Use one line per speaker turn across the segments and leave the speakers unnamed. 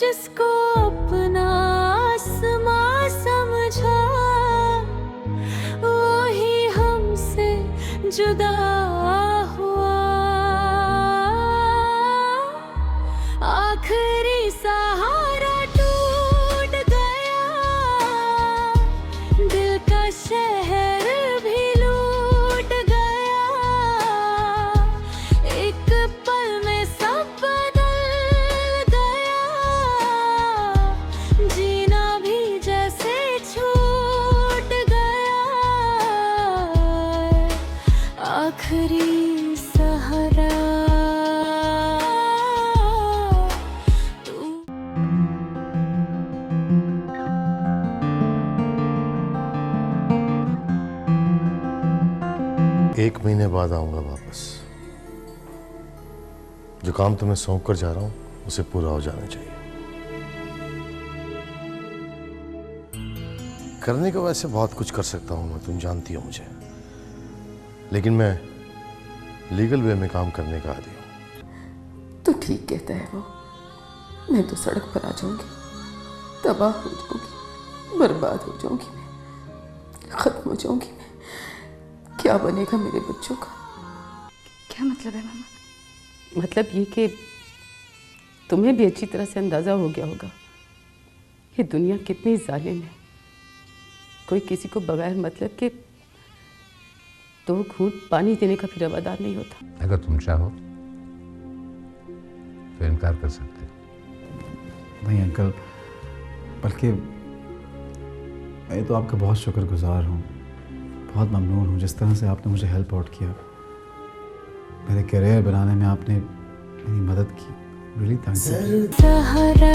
जिसको अपना आसमां समझा, वो ही हमसे जुदा हुआ। आखिरी सहारा टूट गया, दिल का शहर भी लूट गया। एक पल में सब बदल गया, जीना भी जैसे छूट गया। आखिरी सहारा तू।
1 महीने बाद आऊंगा वापस। जो काम तुम्हें सौंप कर जा रहा हूं उसे पूरा हो जाना चाहिए। करने को वैसे बहुत कुछ कर सकता हूं मैं, तुम जानती हो मुझे, लेकिन मैं लीगल वे में काम करने का आदी हूं।
तो ठीक कहता है वो। मैं तो सड़क पर आ जाऊंगी, तबाह हो जाऊंगी, बर्बाद हो जाऊंगी, मैं खत्म हो जाऊंगी। मैं क्या बनेगा मेरे बच्चों का?
क्या मतलब है मामा?
मतलब ये कि तुम्हें भी अच्छी तरह से अंदाजा हो गया होगा ये दुनिया कितनी जालिम है। कोई किसी को बगैर मतलब के 2 घूंट पानी देने का भी रवादार नहीं होता।
अगर तुम चाहो तो इनकार कर सकते हो।
नहीं अंकल, बल्कि मैं तो आपका बहुत शुक्रगुजार हूँ, बहुत ममनून हूँ जिस तरह से आपने मुझे हेल्प आउट किया। मेरे करियर बनाने में आपने मेरी मदद की। Really thank you.
सहारा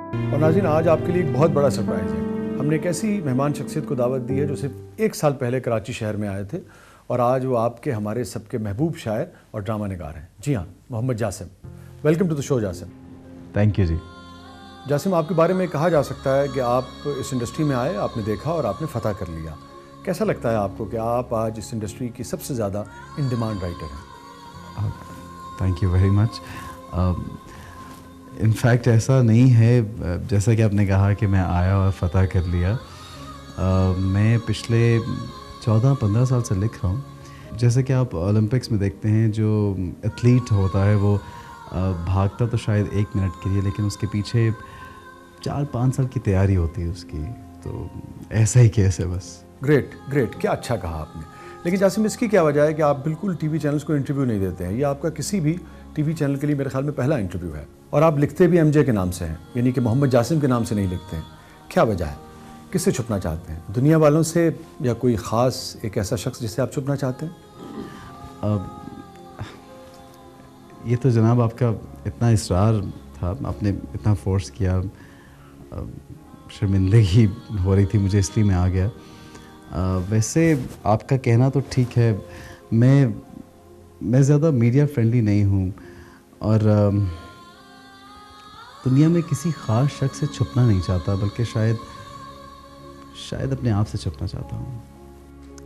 और नाज़रीन, आज आपके लिए एक बहुत बड़ा सरप्राइज़ है। हमने एक ऐसी मेहमान शख्सियत को दावत दी है जो सिर्फ 1 साल पहले कराची शहर में आए थे और आज वो आपके हमारे सबके महबूब शायर और ड्रामा निगार हैं। जी हाँ, Mohammed Jasim. Welcome to the show Jasim.
Thank you ji.
Jasim, आपके बारे में कहा जा सकता है कि आप इस इंडस्ट्री में आए, आपने देखा और आपने फतह कर लिया। कैसा लगता है आपको कि आप आज इस इंडस्ट्री की सबसे ज़्यादा इन डिमांड राइटर हैं?
Thank you very much. In fact ऐसा नहीं है, जैसा कि आपने कहा कि मैं आया और फतह कर लिया। मैं पिछले 14-15 साल से लिख रहा हूँ। जैसे कि आप ओलंपिक्स में देखते हैं, जो एथलीट होता है वो भागता तो शायद 1 मिनट के लिए, लेकिन उसके पीछे 4-5 साल की तैयारी होती है उसकी। तो ऐसा ही केस है बस।
ग्रेट ग्रेट, क्या अच्छा कहा आपने। लेकिन जासिम, इसकी क्या वजह है कि आप बिल्कुल टीवी चैनल्स को इंटरव्यू नहीं देते हैं? ये आपका किसी भी टीवी चैनल के लिए मेरे ख्याल में पहला इंटरव्यू है। और आप लिखते भी एमजे के नाम से हैं, यानी कि मोहम्मद जासिम के नाम से नहीं लिखते हैं। क्या वजह है? किससे छुपना चाहते हैं? दुनिया वालों से, या कोई ख़ास एक ऐसा शख्स जिससे आप छुपना चाहते हैं?
ये तो जनाब आपका इतना इसरार था, आपने इतना फोर्स किया, शर्मिंदगी हो रही थी मुझे, इसलिए मैं आ गया। वैसे आपका कहना तो ठीक है, मैं ज़्यादा मीडिया फ्रेंडली नहीं हूँ और दुनिया में किसी ख़ास शख्स से छुपना नहीं चाहता, बल्कि शायद अपने आप से छुपना चाहता हूँ।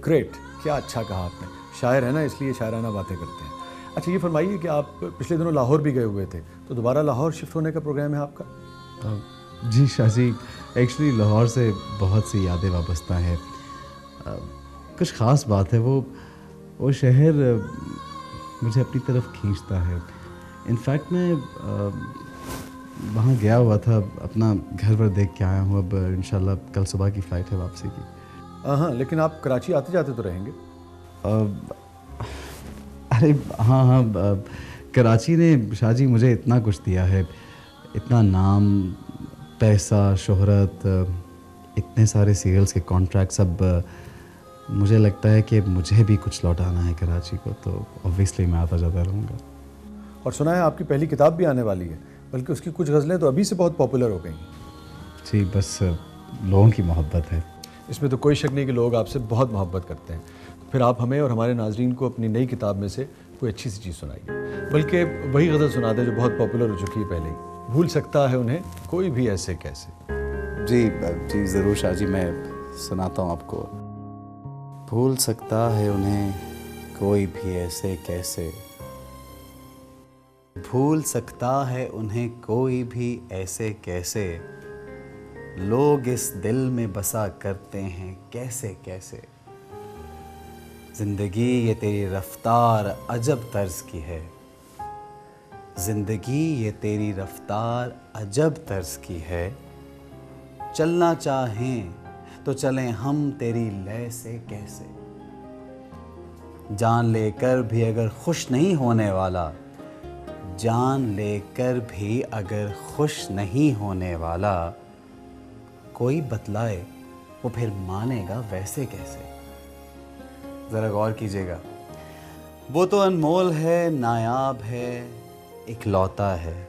ग्रेट, क्या अच्छा कहा आपने। शायर है ना, इसलिए शायराना बातें करते हैं। अच्छा, ये फरमाइए कि आप पिछले दिनों लाहौर भी गए हुए थे, तो दोबारा लाहौर शिफ्ट होने का प्रोग्राम है आपका?
जी शाह जी, एक्चुअली लाहौर से बहुत सी यादें वाबस्ता हैं। कुछ ख़ास बात है, वो शहर मुझे अपनी तरफ खींचता है। इनफैक्ट मैं वहाँ गया हुआ था, अपना घर पर देख के आया हूँ। अब इंशाल्लाह कल सुबह की फ़्लाइट है वापसी की।
हाँ, लेकिन आप कराची आते जाते तो रहेंगे?
अरे हाँ, कराची ने शाह जी मुझे इतना कुछ दिया है, इतना नाम, पैसा, शोहरत, इतने सारे सीरियल्स के कॉन्ट्रैक्ट्स। अब मुझे लगता है कि मुझे भी कुछ लौटाना है कराची को, तो ऑब्वियसली मैं आता जाता रहूँगा।
और सुना है आपकी पहली किताब भी आने वाली है, बल्कि उसकी कुछ गज़लें तो अभी से बहुत पॉपुलर हो गई।
जी, बस लोगों की मोहब्बत है।
इसमें तो कोई शक नहीं कि लोग आपसे बहुत मोहब्बत करते हैं। फिर आप हमें और हमारे नाजरीन को अपनी नई किताब में से कोई अच्छी सी चीज़ सुनाइए, बल्कि वही गज़ल सुना दें जो बहुत पॉपुलर हो चुकी है पहले ही। भूल सकता है उन्हें कोई भी ऐसे कैसे।
जी ज़रूर शाह जी, मैं सुनाता हूँ आपको। भूल सकता है उन्हें कोई भी ऐसे कैसे, भूल सकता है उन्हें कोई भी ऐसे कैसे, लोग इस दिल में बसा करते हैं कैसे कैसे। जिंदगी ये तेरी रफ्तार अजब तर्ज की है, जिंदगी ये तेरी रफ्तार अजब तर्ज की है, चलना चाहें तो चलें हम तेरी लय से कैसे। जान लेकर भी अगर खुश नहीं होने वाला, जान लेकर भी अगर खुश नहीं होने वाला, कोई बतलाए वो फिर मानेगा वैसे कैसे। ज़रा गौर कीजिएगा, वो तो अनमोल है, नायाब है, इकलौता है।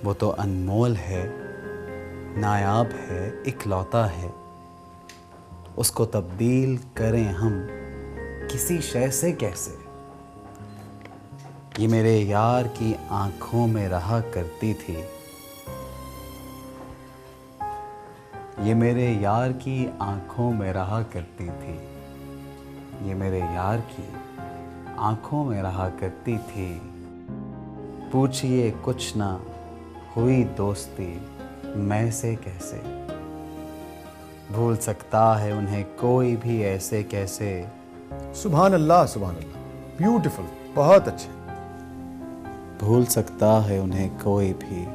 वो तो अनमोल है, नायाब है, इकलौता है। उसको तब्दील करें हम किसी शय से कैसे। ये मेरे यार की आंखों में रहा करती थी, ये मेरे यार की आंखों में रहा करती थी, ये मेरे यार की आंखों में रहा करती थी। पूछिए कुछ ना हुई दोस्ती मैं से कैसे। भूल सकता है उन्हें कोई भी ऐसे कैसे।
सुभान अल्लाह, सुभान अल्लाह, ब्यूटीफुल, बहुत अच्छे।
भूल सकता है उन्हें कोई भी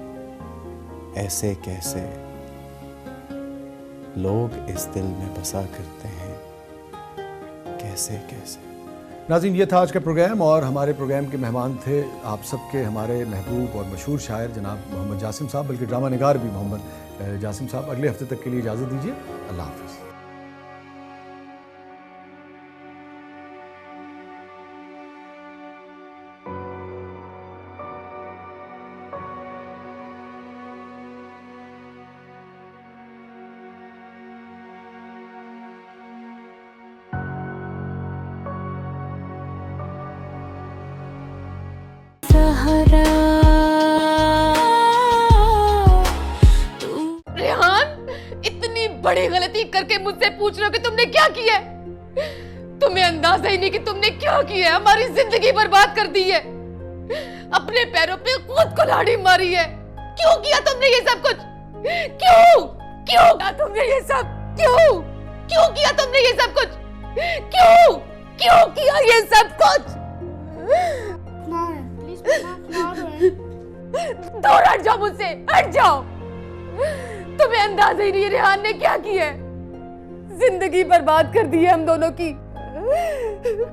ऐसे कैसे, लोग इस दिल में बसा करते हैं कैसे कैसे।
नाज़रीन, ये था आज का प्रोग्राम और हमारे प्रोग्राम के मेहमान थे आप सबके हमारे महबूब और मशहूर शायर जनाब मोहम्मद जासिम साहब, बल्कि ड्रामा निगार भी मोहम्मद जासिम साहब। अगले हफ्ते तक के लिए इजाज़त दीजिए। अल्लाह हाफ़िज़।
बड़ी गलती करके मुझसे पूछ रहे हो कि तुमने क्या किया है। तुम्हें अंदाजा ही नहीं कि तुमने क्या किया है। हमारी जिंदगी बर्बाद कर दी है, अपने पैरों पे खुद कुल्हाड़ी मारी है। क्यों किया तुमने ये सब कुछ? क्यों क्यों किया तुमने ये सब? क्यों क्यों किया तुमने ये सब कुछ? क्यों क्यों किया ये सब कुछ? दूर हट जाओ मुझसे, हट जाओ। तुम्हें अंदाजा ही नहीं है रेहान ने क्या किया है। जिंदगी बर्बाद कर दी है हम दोनों की।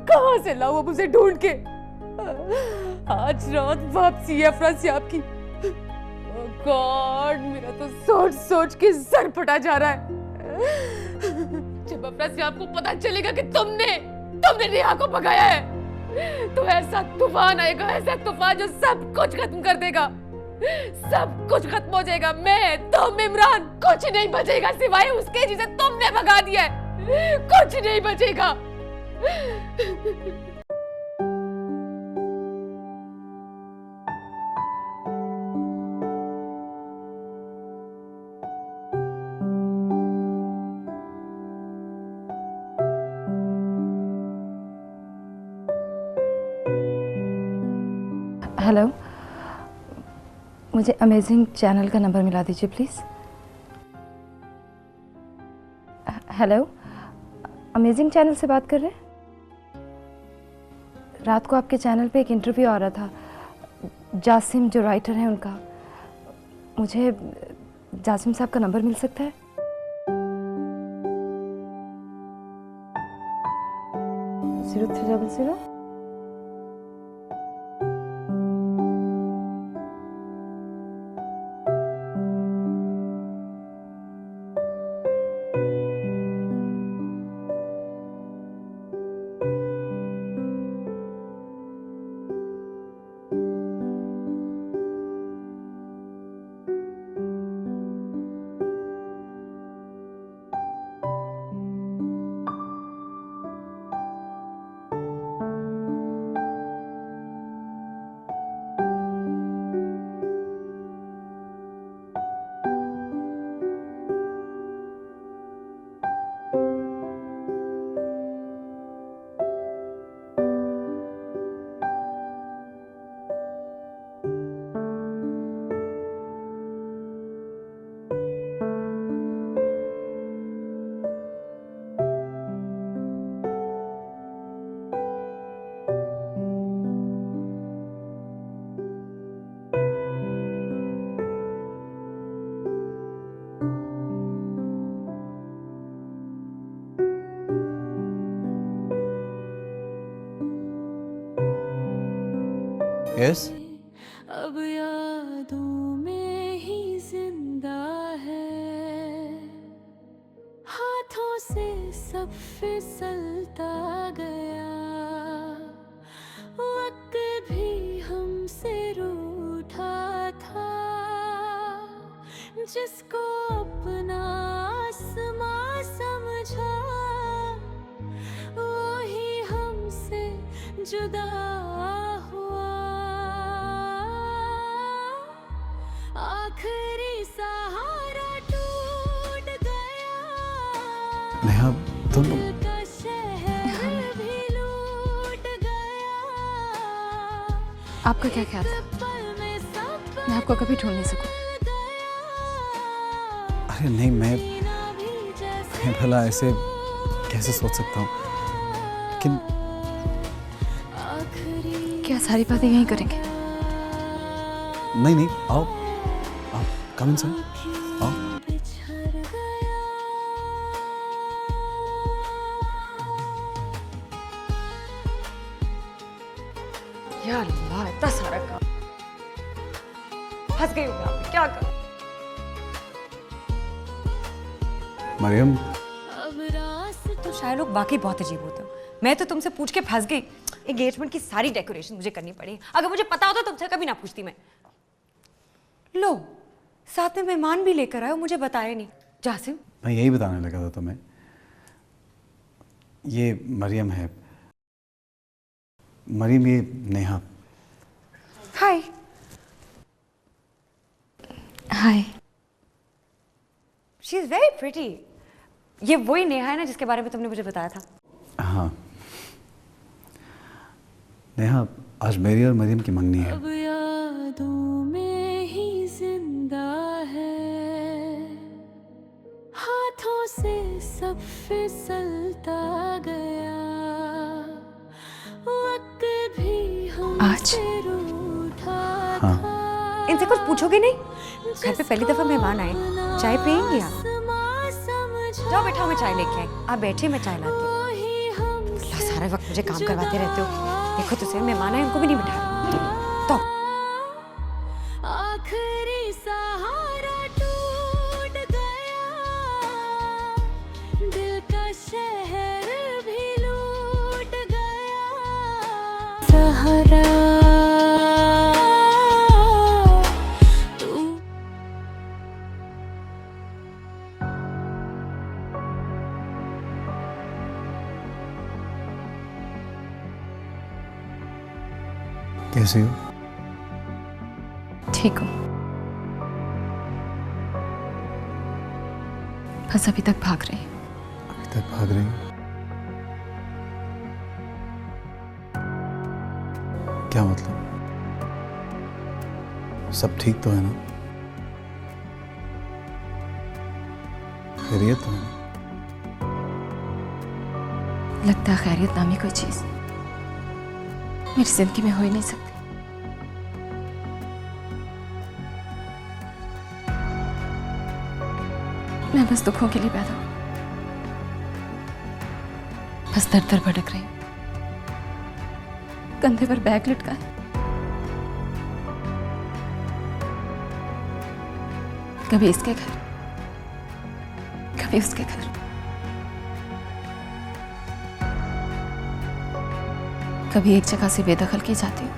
कहां से लाऊं अब उसे ढूंढ के? आज रात वापसी है अफरासियाब की। गॉड, मेरा तो सोच सोच के सर फटा जा रहा है। जब अफरासियाब को पता चलेगा कि तुमने नेहा को भगाया है, तो ऐसा तूफान आएगा, ऐसा तूफान जो सब कुछ खत्म कर देगा। सब कुछ खत्म हो जाएगा। मैं, तुम, इमरान, कुछ नहीं बचेगा सिवाय उसके जिसे तुमने भगा दिया है। कुछ नहीं बचेगा।
हेलो, मुझे अमेजिंग चैनल का नंबर मिला दीजिए प्लीज़। हेलो, अमेजिंग चैनल से बात कर रहे हैं? रात को आपके चैनल पे एक इंटरव्यू आ रहा था, जासिम जो राइटर हैं उनका। मुझे जासिम साहब का नंबर मिल सकता है? जीरो 300।
यस,
अब यादों में ही जिंदा है, हाथों से सब फिसलता गया, वक्त भी हमसे रूठा था, जिसको अपना आसमां समझा वो ही हमसे जुदा हुआ। आखिरी सहारा टूट गया,
नेहा तुम
दिल का शहर भी लूट गया।
आपका क्या ख्याल था?
पल में सब
मैं आपको कभी ढूंढ नहीं सकूं।
अरे नहीं, मैं
भी जैसे
भला ऐसे कैसे सोच सकता हूँ? लेकिन
आखिरी
क्या सारी बातें यहीं करेंगे?
नहीं नहीं, आओ आओ, कम इन सर, आओ।
बिछड़ गया।
या अल्लाह, इतना सारा काम। फंस गई हूँ मैं, आप क्या करूं?
मरियम,
अब रास्ते
तो शायद लोग वाकई बहुत अजीब होते हो। मैं तो तुमसे पूछ के फंस गई। एंगेजमेंट की सारी डेकोरेशन मुझे करनी पड़ी। अगर मुझे पता होता तुमसे कभी ना पूछती मैं। लो, साथ में मेहमान भी लेकर आए हो, मुझे बताया नहीं। जासिम,
मैं यही बताने लगा था तुम्हें। ये मरियम है। मरियम, ये Neha.
Hi. Hi. She is very pretty. ये वही नेहा है ना जिसके बारे में तुमने मुझे बताया था?
हाँ नेहा, आज मेरी और मरियम की मंगनी है।
अब यादों में ही जिंदा है, हाथों से सब फिसलता गया, वक्त भी हमसे रूठा
हाँ।
था।
इनसे कुछ पूछोगे नहीं? घर पे पहली दफा मेहमान आए, चाय पियेंगे आप? जाओ बैठो, मैं चाय लेके आई। आप बैठिए, मैं चाय लाती हूँ। सारे वक्त मुझे काम करवाते रहते हो। देखो तो सही, मेहमान आए उनको भी नहीं बिठा रहे। तो
आखिरी सहारा टूट गया, दिल का शहर भी लूट गया। सहारा तू
कैसे हो?
ठीक हूँ, बस अभी तक भाग रही हूँ।
अभी तक भाग रही हो? क्या मतलब? सब ठीक तो है ना? खैरियत तो है ना?
लगता है खैरियत नामी कोई चीज मेरी जिंदगी में हो ही नहीं सकती। मैं बस दुखों के लिए पैदा हूं, बस दर दर भटक रही हूं, कंधे पर बैग लटका है। कभी इसके घर, कभी उसके घर, कभी एक जगह से बेदखल की जाती हूँ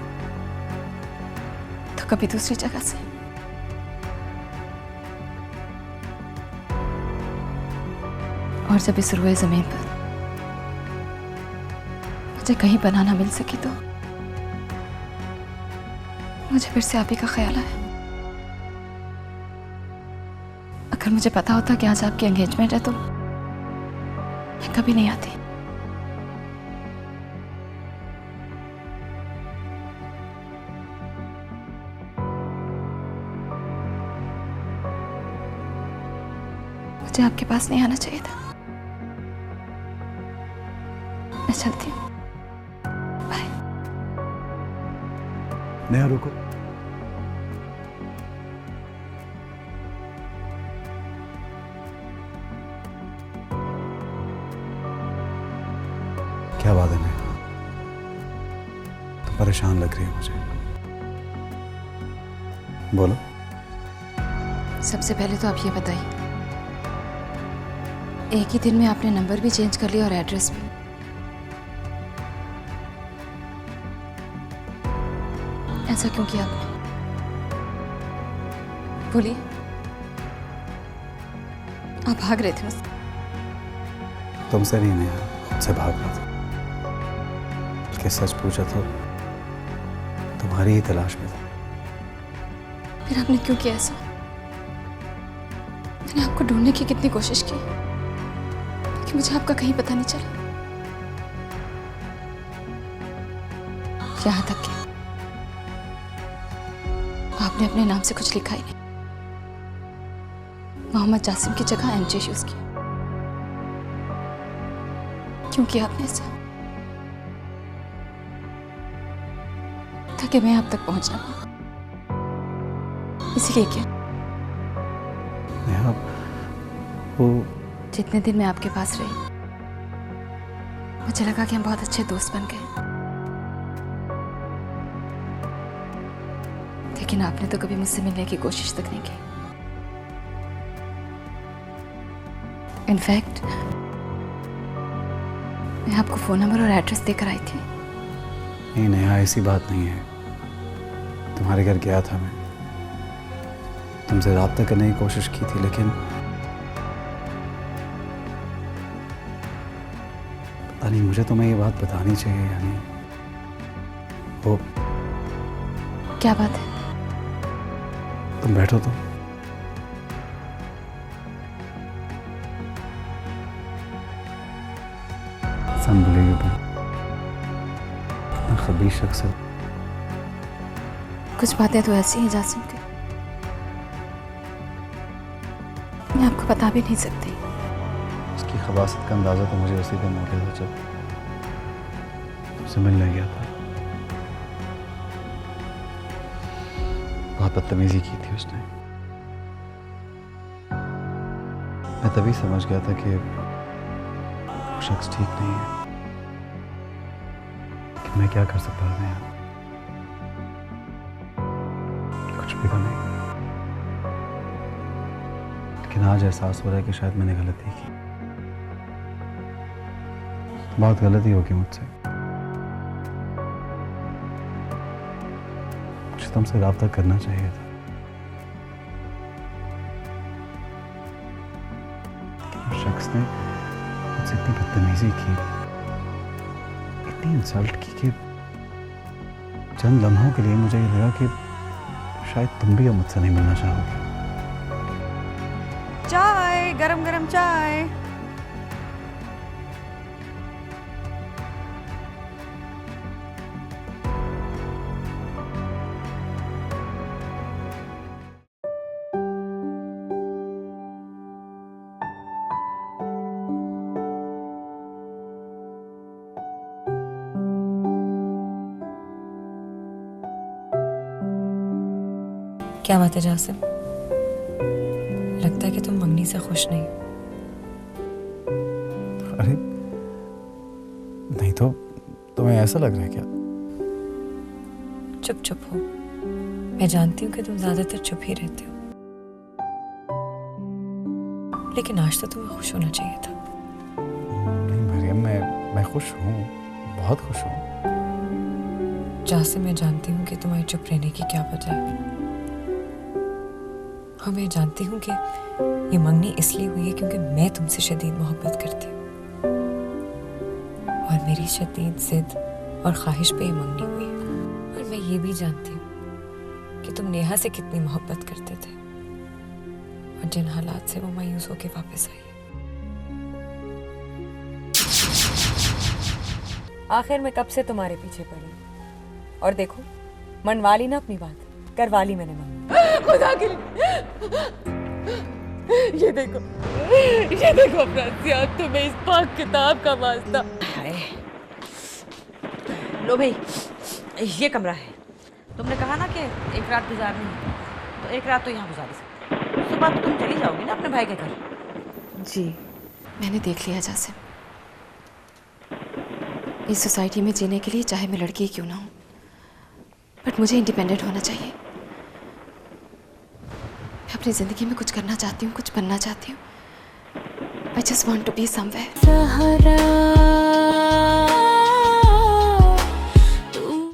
तो कभी दूसरी जगह से। और जब इस रुए जमीन पर मुझे कहीं पनाह ना मिल सकी तो मुझे फिर से आप ही का ख्याल आया। अगर मुझे पता होता कि आज आपकी एंगेजमेंट है तो मैं कभी नहीं आती। मुझे आपके पास नहीं आना चाहिए था। मैं चलती हूँ, बाय।
नेहा रुको। क्या बात है नेहा? तुम परेशान लग रही हो मुझे। बोलो।
सबसे पहले तो आप ये बताइए, एक ही दिन में आपने नंबर भी चेंज कर लिया और एड्रेस भी। ऐसा क्यों किया आपने? बोलिए। आप भाग रहे थे मुझसे।
तुमसे नहीं नेहा, खुद से भाग रहा था। बल्कि सच पूछा तो तुम्हारी ही तलाश में था।
फिर आपने क्यों किया ऐसा? मैंने आपको ढूंढने की कितनी कोशिश की कि मुझे आपका कहीं पता नहीं चला। यहाँ तक कि आपने अपने नाम से कुछ लिखा ही नहीं। मोहम्मद जासिम की जगह एमजे यूज किया। क्यों किया आपने ऐसा? ताकि मैं आप तक पहुंच ना पाऊं, इसलिए किया।
नेहा, वो
जितने दिन मैं आपके पास रही मुझे लगा कि हम बहुत अच्छे दोस्त बन गए, लेकिन आपने तो कभी मुझसे मिलने की कोशिश तक नहीं की। इनफैक्ट मैं आपको फोन नंबर और एड्रेस देकर आई थी।
नहीं नेहा, ऐसी बात नहीं है। तुम्हारे घर गया था मैं, तुमसे राब्ता करने की कोशिश की थी, लेकिन पता नहीं मुझे तुम्हें ये बात बतानी चाहिए या नहीं। वो
क्या बात है?
तुम बैठो तो। कैसा अनबिलीवेबल, इतना खबीस शख्स है।
कुछ बातें तो ऐसी हैं जासिम की, मैं आपको बता भी नहीं सकती।
उसकी खबासत का अंदाज़ा तो मुझे उसी दिन हो गया था जब उससे मिलने गया था। बहुत बदतमीजी की थी उसने। मैं तभी समझ गया था कि वो शख्स ठीक नहीं है, कि मैं क्या कर सकता था यहाँ, कुछ भी तो नहीं। लेकिन आज एहसास हो रहा है कि शायद मैंने गलती की, बहुत गलती होगी मुझसे। मुझे तुमसे रब्ता करना चाहिए था, शख्स ने मुझसे इतनी बदतमीजी की, इतनी इंसल्ट की कि चंद लम्हों के लिए मुझे ये लगा कि शायद तुम भी अब मुझसे नहीं मिलना चाहोगे।
चाय, गरम गरम चाय। क्या बात है जासिम, लगता है कि तुम मंगनी से खुश नहीं।
अरे नहीं तो तुम्हें ऐसा लग रहा है क्या?
चुप चुप हो, मैं जानती हूँ कि तुम ज्यादातर चुप ही रहते हो, लेकिन आज तो तुम्हें खुश होना चाहिए था।
नहीं मरियम, मैं खुश हूँ, बहुत खुश हूँ।
जासिम, मैं जानती हूँ कि तुम्हारी चुप रहने की क्या वजह है, और मैं जानती हूँ कि ये मंगनी इसलिए हुई है क्योंकि मैं तुमसे शदीद मोहब्बत करती हूँ, और मेरी शदीद जिद और ख्वाहिश पे ये मंगनी हुई है। और मैं ये भी जानती हूँ कि तुम नेहा से कितनी मोहब्बत करते थे, और जिन हालात से वो मायूस होके वापस आई। आखिर मैं कब से तुम्हारे पीछे पड़ी, और देखो मनवा ली ना अपनी बात, करवा ली मैंने मंगनी।
खुदा के लिए ये देखो अफराजियात, तुम्हें इस पाक किताब का वास्ता।
लो भाई, ये कमरा है। तुमने कहा ना कि एक रात गुजारनी है, तो एक रात तो यहाँ गुजारी सकते हो। सुबह तो तुम चली जाओगी ना अपने भाई के घर।
जी मैंने देख लिया जासिम, इस सोसाइटी में जीने के लिए चाहे मैं लड़की ही क्यों ना हूँ, बट मुझे इंडिपेंडेंट होना चाहिए। मैं अपनी ज़िंदगी में कुछ करना चाहती हूँ, कुछ बनना चाहती हूँ। I just want to be somewhere.
Sahara